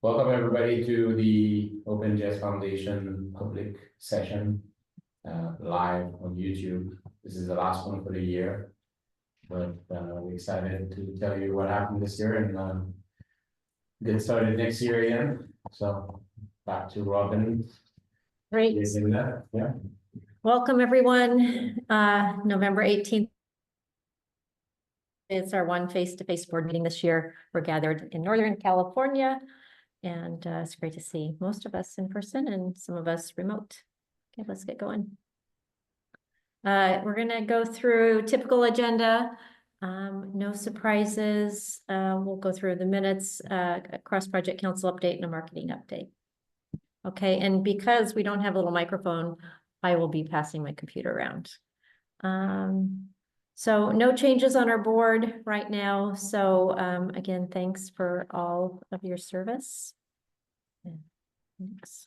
Welcome everybody to the OpenJS Foundation public session live on YouTube. This is the last one for the year, but we're excited to tell you what happened this year and get started next year again. So back to Robin. Great. Yeah. Welcome everyone. November 18th. It's our one face-to-face board meeting this year. We're gathered in Northern California, and it's great to see most of us in person and some of us remote. Okay, let's get going. We're going to go through typical agenda. No surprises. We'll go through the minutes, cross-project council update, and a marketing update. Okay, and because we don't have a little microphone, I will be passing my computer around. So no changes on our board right now. So again, thanks for all of your service.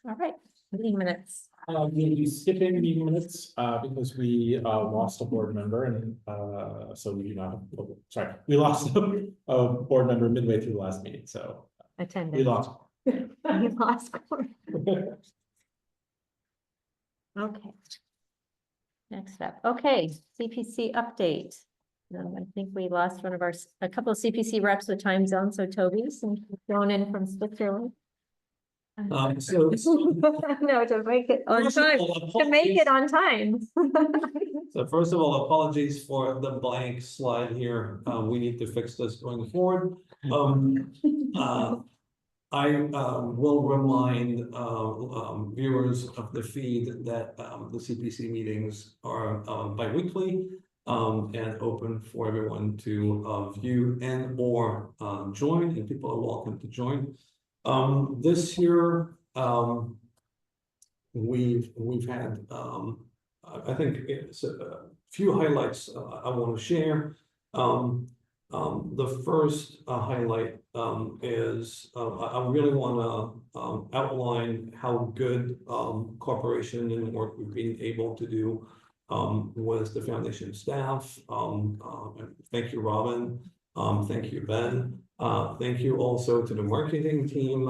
All right, meeting minutes. We'll be skipping meeting minutes because we lost a board member, and so we do not. Sorry, we lost a board member midway through the last meeting. So Attendance. we lost. We lost. Okay. Next up, okay, CPC update. I think we lost a couple of CPC reps with time zone, so Toby's flown in from Switzerland. So No, to make it on time. To make it on time. So first of all, apologies for the blank slide here. We need to fix this going forward. I will remind viewers of the feed that the CPC meetings are bi-weekly and open for everyone to view and or join, and people are welcome to join. This year we've had I think it's a few highlights I want to share. The first highlight is I really want to outline how good cooperation and work we've been able to do with the foundation staff. Thank you, Robin. Thank you, Ben. Thank you also to the marketing team,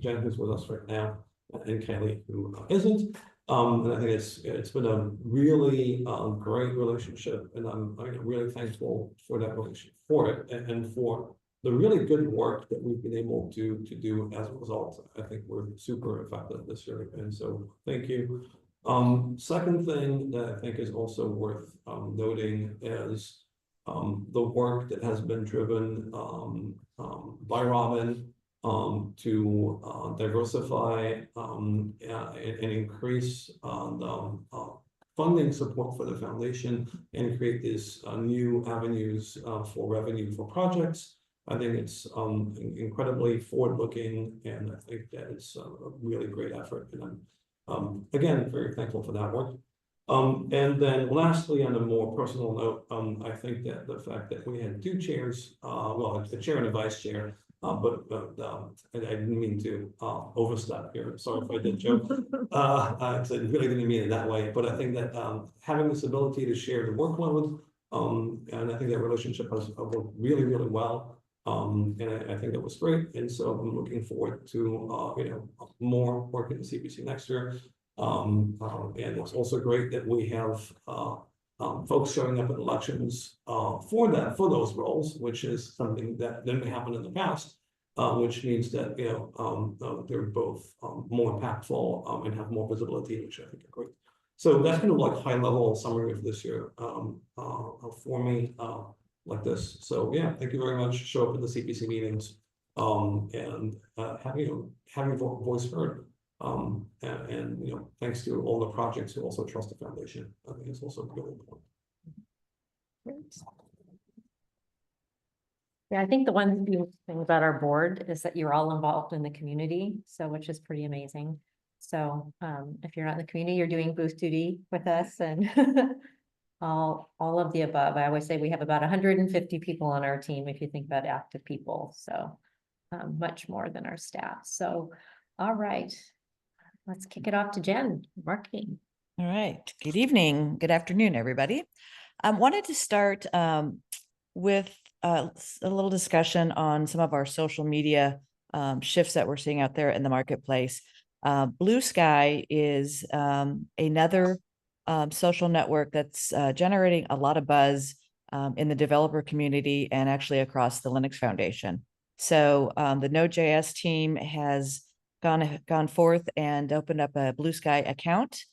Jen, who's with us right now, and Kelly, who isn't. And I think it's been a really great relationship, and I'm really thankful for that relationship, for it, and for the really good work that we've been able to do as a result. I think we're super effective this year, and so thank you. Second thing that I think is also worth noting is the work that has been driven by Robin to diversify and increase the funding support for the foundation and create these new avenues for revenue for projects. I think it's incredibly forward-looking, and I think that it's a really great effort, and I'm again very thankful for that work. And then lastly, on a more personal note, I think that the fact that we had two chairs, well, a chair and a vice chair, but I didn't mean to overstep here. Sorry if I did, Joe. I really didn't mean it that way. But I think that having this ability to share the workload, and I think that relationship has worked really, really well. And I think that was great. And so I'm looking forward to more work in the CPC next year. And it's also great that we have folks showing up at elections for those roles, which is something that didn't happen in the past, which means that they're both more impactful and have more visibility, which I think are great. So that's kind of like high level summary of this year for me like this. So yeah, thank you very much. Show up at the CPC meetings and having your voice heard. And thanks to all the projects who also trust the foundation. I think it's also really important. Yeah, I think the one beautiful thing about our board is that you're all involved in the community, so which is pretty amazing. So if you're not in the community, you're doing booth duty with us and all of the above. I always say we have about 150 people on our team if you think about active people, so much more than our staff. So all right, let's kick it off to Jen, marketing. All right, good evening, good afternoon, everybody. I wanted to start with a little discussion on some of our social media shifts that we're seeing out there in the marketplace. Blue Sky is another social network that's generating a lot of buzz in the developer community and actually across the Linux Foundation. So the Node.js team has gone forth and opened up a Blue Sky account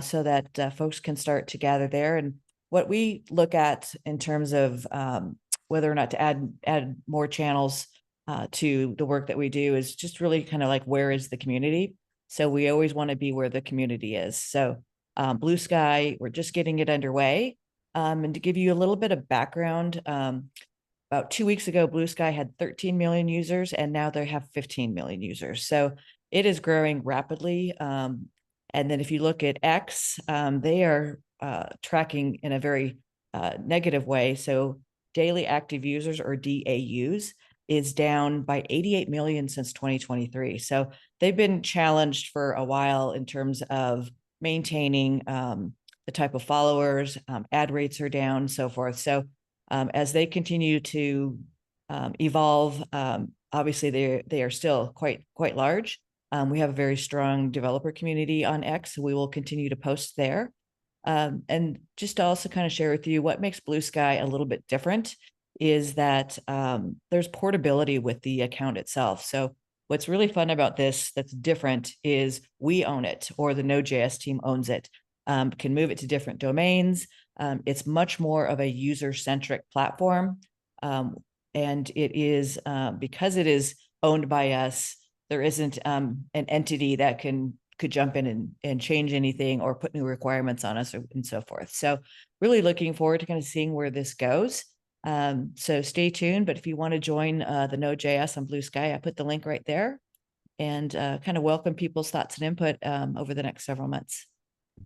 so that folks can start to gather there. And what we look at in terms of whether or not to add more channels to the work that we do is just really kind of like, where is the community? So we always want to be where the community is. So Blue Sky, we're just getting it underway. And to give you a little bit of background, about 2 weeks ago, Blue Sky had 13 million users, and now they have 15 million users. So it is growing rapidly. And then if you look at X, they are tracking in a very negative way. So daily active users, or DAUs, is down by 88 million since 2023. So they've been challenged for a while in terms of maintaining the type of followers, ad rates are down, so forth. So as they continue to evolve, obviously they are still quite large. We have a very strong developer community on X, so we will continue to post there. And just to also kind of share with you what makes Blue Sky a little bit different is that there's portability with the account itself. So what's really fun about this that's different is we own it, or the Node.js team owns it, can move it to different domains. It's much more of a user-centric platform. And it is, because it is owned by us, there isn't an entity that could jump in and change anything or put new requirements on us and so forth. So really looking forward to kind of seeing where this goes. So stay tuned, but if you want to join the Node.js on Blue Sky, I put the link right there, and kind of welcome people's thoughts and input over the next several months.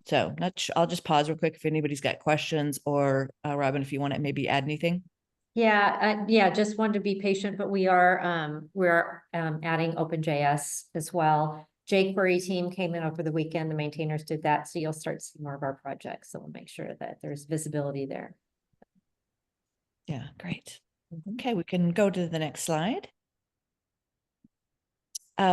So I'll just pause real quick if anybody's got questions, or Robin, if you want to maybe add anything. Yeah, just wanted to be patient, but we're adding OpenJS as well. jQuery team came in over the weekend, the maintainers did that, so you'll start to see more of our projects. So we'll make sure that there's visibility there. Yeah, great. Okay, we can go to the next slide.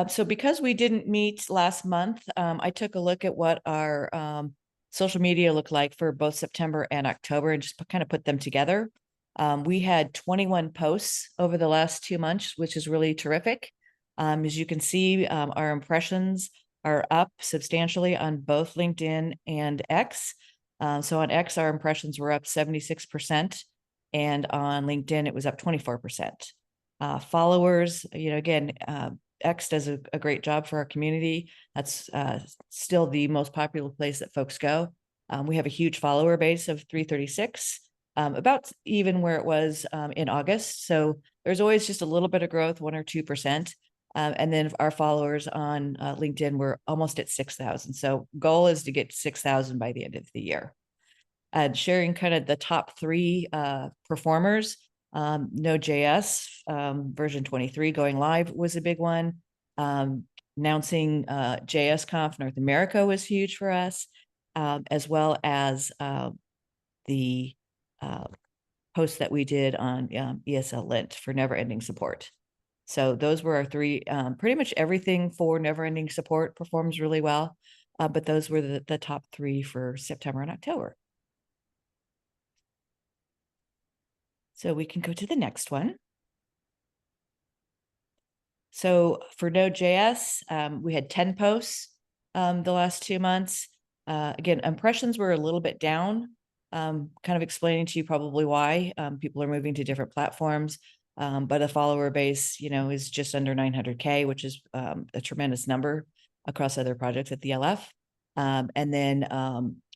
So because we didn't meet last month, I took a look at what our social media looked like for both September and October, and just kind of put them together. We had 21 posts over the last 2 months, which is really terrific. As you can see, our impressions are up substantially on both LinkedIn and X. So on X, our impressions were up 76%, and on LinkedIn, it was up 24%. Followers, again, X does a great job for our community. That's still the most popular place that folks go. We have a huge follower base of 336. About even where it was in August. So there's always just a little bit of growth, 1 or 2%. And then our followers on LinkedIn were almost at 6,000. So goal is to get 6,000 by the end of the year. And sharing kind of the top 3 performers, Node.js version 23 going live was a big one. Announcing JSConf North America was huge for us, as well as the post that we did on ESL Lint for never ending support. So those were our 3, pretty much everything for never ending support performs really well. But those were the top 3 for September and October. So we can go to the next one. So for Node.js, we had 10 posts the last 2 months. Again, impressions were a little bit down. Kind of explaining to you probably why people are moving to different platforms. But a follower base, is just under 900K, which is a tremendous number across other projects at the LF. And then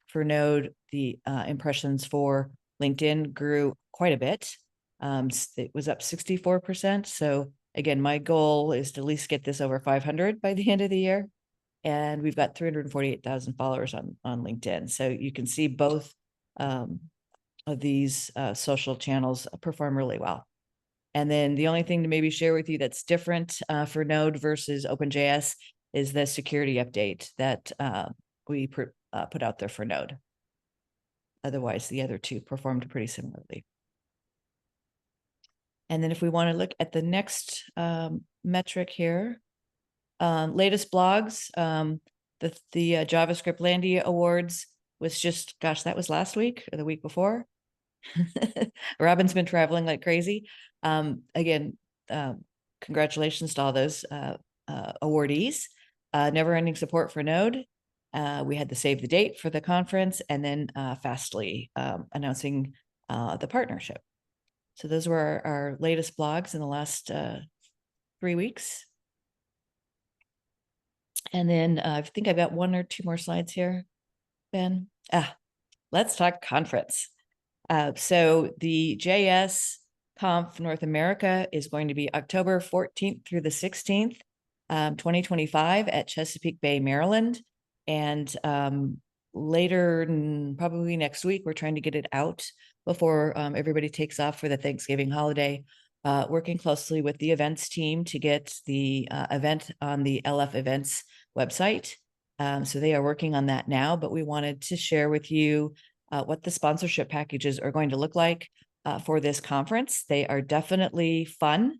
for Node, the impressions for LinkedIn grew quite a bit. It was up 64%. So again, my goal is to at least get this over 500 by the end of the year. And we've got 348,000 followers on LinkedIn. So you can see both of these social channels perform really well. And then the only thing to maybe share with you that's different for Node versus OpenJS is the security update that we put out there for Node. Otherwise, the other 2 performed pretty similarly. And then if we want to look at the next metric here, latest blogs, the JavaScript Landy Awards was just, gosh, that was last week or the week before. Robin's been traveling like crazy. Again, congratulations to all those awardees. Never ending support for Node. We had the save the date for the conference, and then Fastly announcing the partnership. So those were our latest blogs in the last 3 weeks. And then I think I've got 1 or 2 more slides here, Ben. Let's talk conference. So the JS Conf North America is going to be October 14th through the 16th, 2025 at Chesapeake Bay, Maryland. And later, probably next week, we're trying to get it out before everybody takes off for the Thanksgiving holiday, working closely with the events team to get the event on the LF Events website. So they are working on that now, but we wanted to share with you what the sponsorship packages are going to look like for this conference. They are definitely fun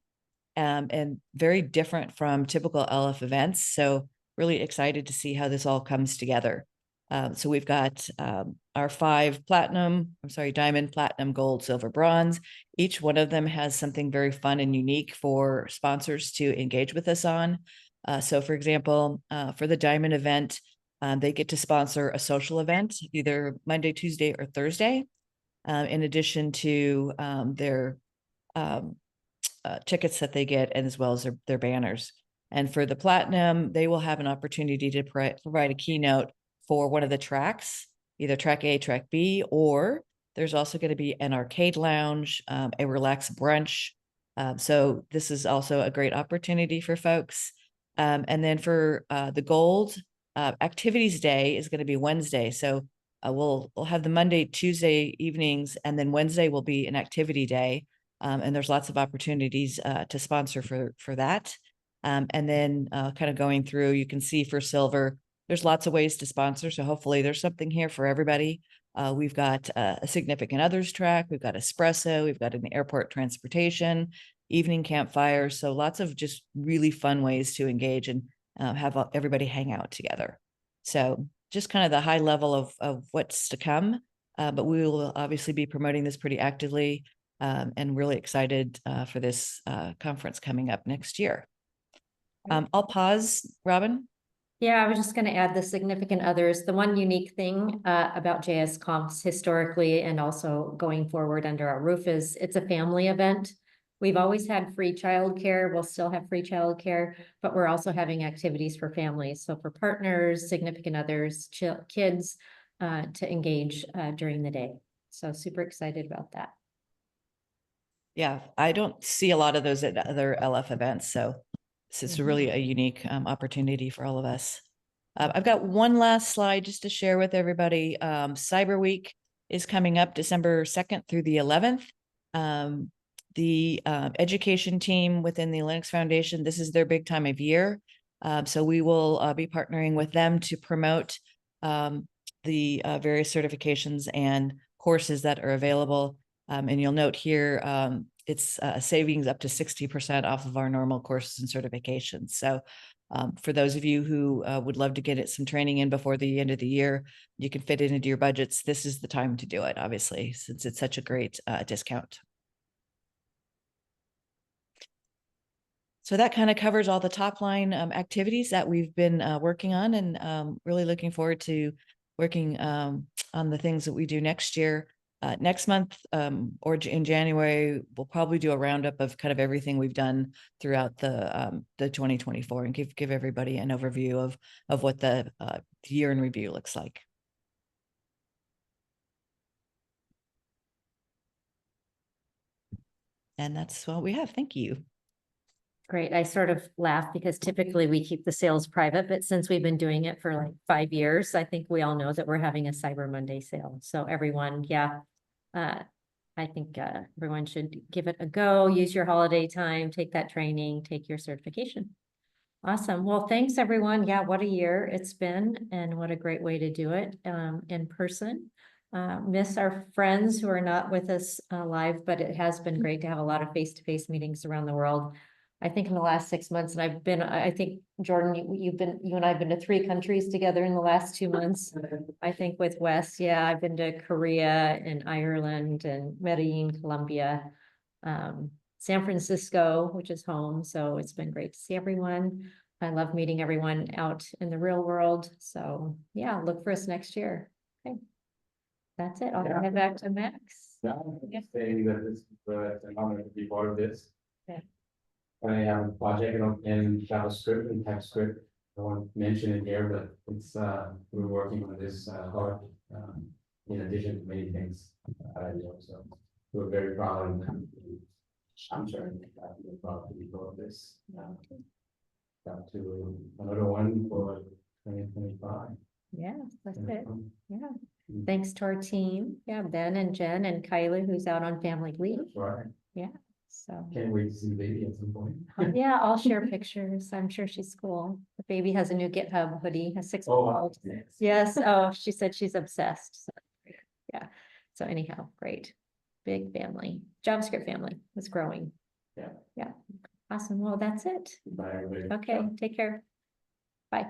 and very different from typical LF events. So really excited to see how this all comes together. So we've got our 5 diamond, platinum, gold, silver, bronze. Each one of them has something very fun and unique for sponsors to engage with us on. So for example, for the diamond event, they get to sponsor a social event, either Monday, Tuesday, or Thursday, in addition to their tickets that they get, and as well as their banners. And for the platinum, they will have an opportunity to provide a keynote for one of the tracks, either track A, track B, or there's also going to be an arcade lounge, a relaxed brunch. So this is also a great opportunity for folks. And then for the gold, activities day is going to be Wednesday. So we'll have the Monday, Tuesday evenings, and then Wednesday will be an activity day. And there's lots of opportunities to sponsor for that. And then kind of going through, you can see for silver, there's lots of ways to sponsor. So hopefully there's something here for everybody. We've got a significant others track. We've got espresso. We've got an airport transportation, evening campfire. So lots of just really fun ways to engage and have everybody hang out together. So just kind of the high level of what's to come. But we will obviously be promoting this pretty actively and really excited for this conference coming up next year. I'll pause, Robin. Yeah, I was just going to add the significant others. The one unique thing about JS Conf historically and also going forward under our roof is it's a family event. We've always had free childcare. We'll still have free childcare, but we're also having activities for families. So for partners, significant others, kids to engage during the day. So super excited about that. Yeah, I don't see a lot of those at other LF events. So this is really a unique opportunity for all of us. I've got one last slide just to share with everybody. Cyber Week is coming up December 2nd through the 11th. The education team within the Linux Foundation, this is their big time of year. So we will be partnering with them to promote the various certifications and courses that are available. And you'll note here, it's savings up to 60% off of our normal courses and certifications. So for those of you who would love to get some training in before the end of the year, you can fit it into your budgets. This is the time to do it, obviously, since it's such a great discount. So that kind of covers all the top line activities that we've been working on, and really looking forward to working on the things that we do next year. Next month or in January, we'll probably do a roundup of kind of everything we've done throughout the 2024 and give everybody an overview of what the year in review looks like. And that's what we have. Thank you. Great. I sort of laugh because typically we keep the sales private, but since we've been doing it for like 5 years, I think we all know that we're having a Cyber Monday sale. So everyone, I think everyone should give it a go, use your holiday time, take that training, take your certification. Awesome. Well, thanks everyone. Yeah, what a year it's been and what a great way to do it in person. Miss our friends who are not with us live, but it has been great to have a lot of face-to-face meetings around the world. I think in the last 6 months, and I've been, I think, Jordan, you and I have been to 3 countries together in the last 2 months. I think with Wes, yeah, I've been to Korea and Ireland and Medellin, Colombia, San Francisco, which is home. So it's been great to see everyone. I love meeting everyone out in the real world. So yeah, look for us next year. Okay. That's it. I'll Yeah. hand it back to Max. Yeah, Yeah. saying that this is an honor to be part of this. Yeah. I have a project in JavaScript and TypeScript. I won't mention it here, but it's, we're working on this, hard, in addition to many things. So we're very proud and I'm sure we're proud to be part of this. Got to another one for 2025. Yeah, that's it. Yeah. Thanks to our team. Yeah, Ben and Jen and Kyla, who's out on family leave. That's right. So, Can't wait to see the baby at some point. yeah, I'll share pictures. I'm sure she's cool. The baby has a new GitHub hoodie, a 6-month-old. Yes, oh, she said she's obsessed. So, yeah. So anyhow, great. Big family. JavaScript family is growing. Yeah. Yeah. Awesome. Well, that's it. Bye, everybody. Okay, take care. Bye.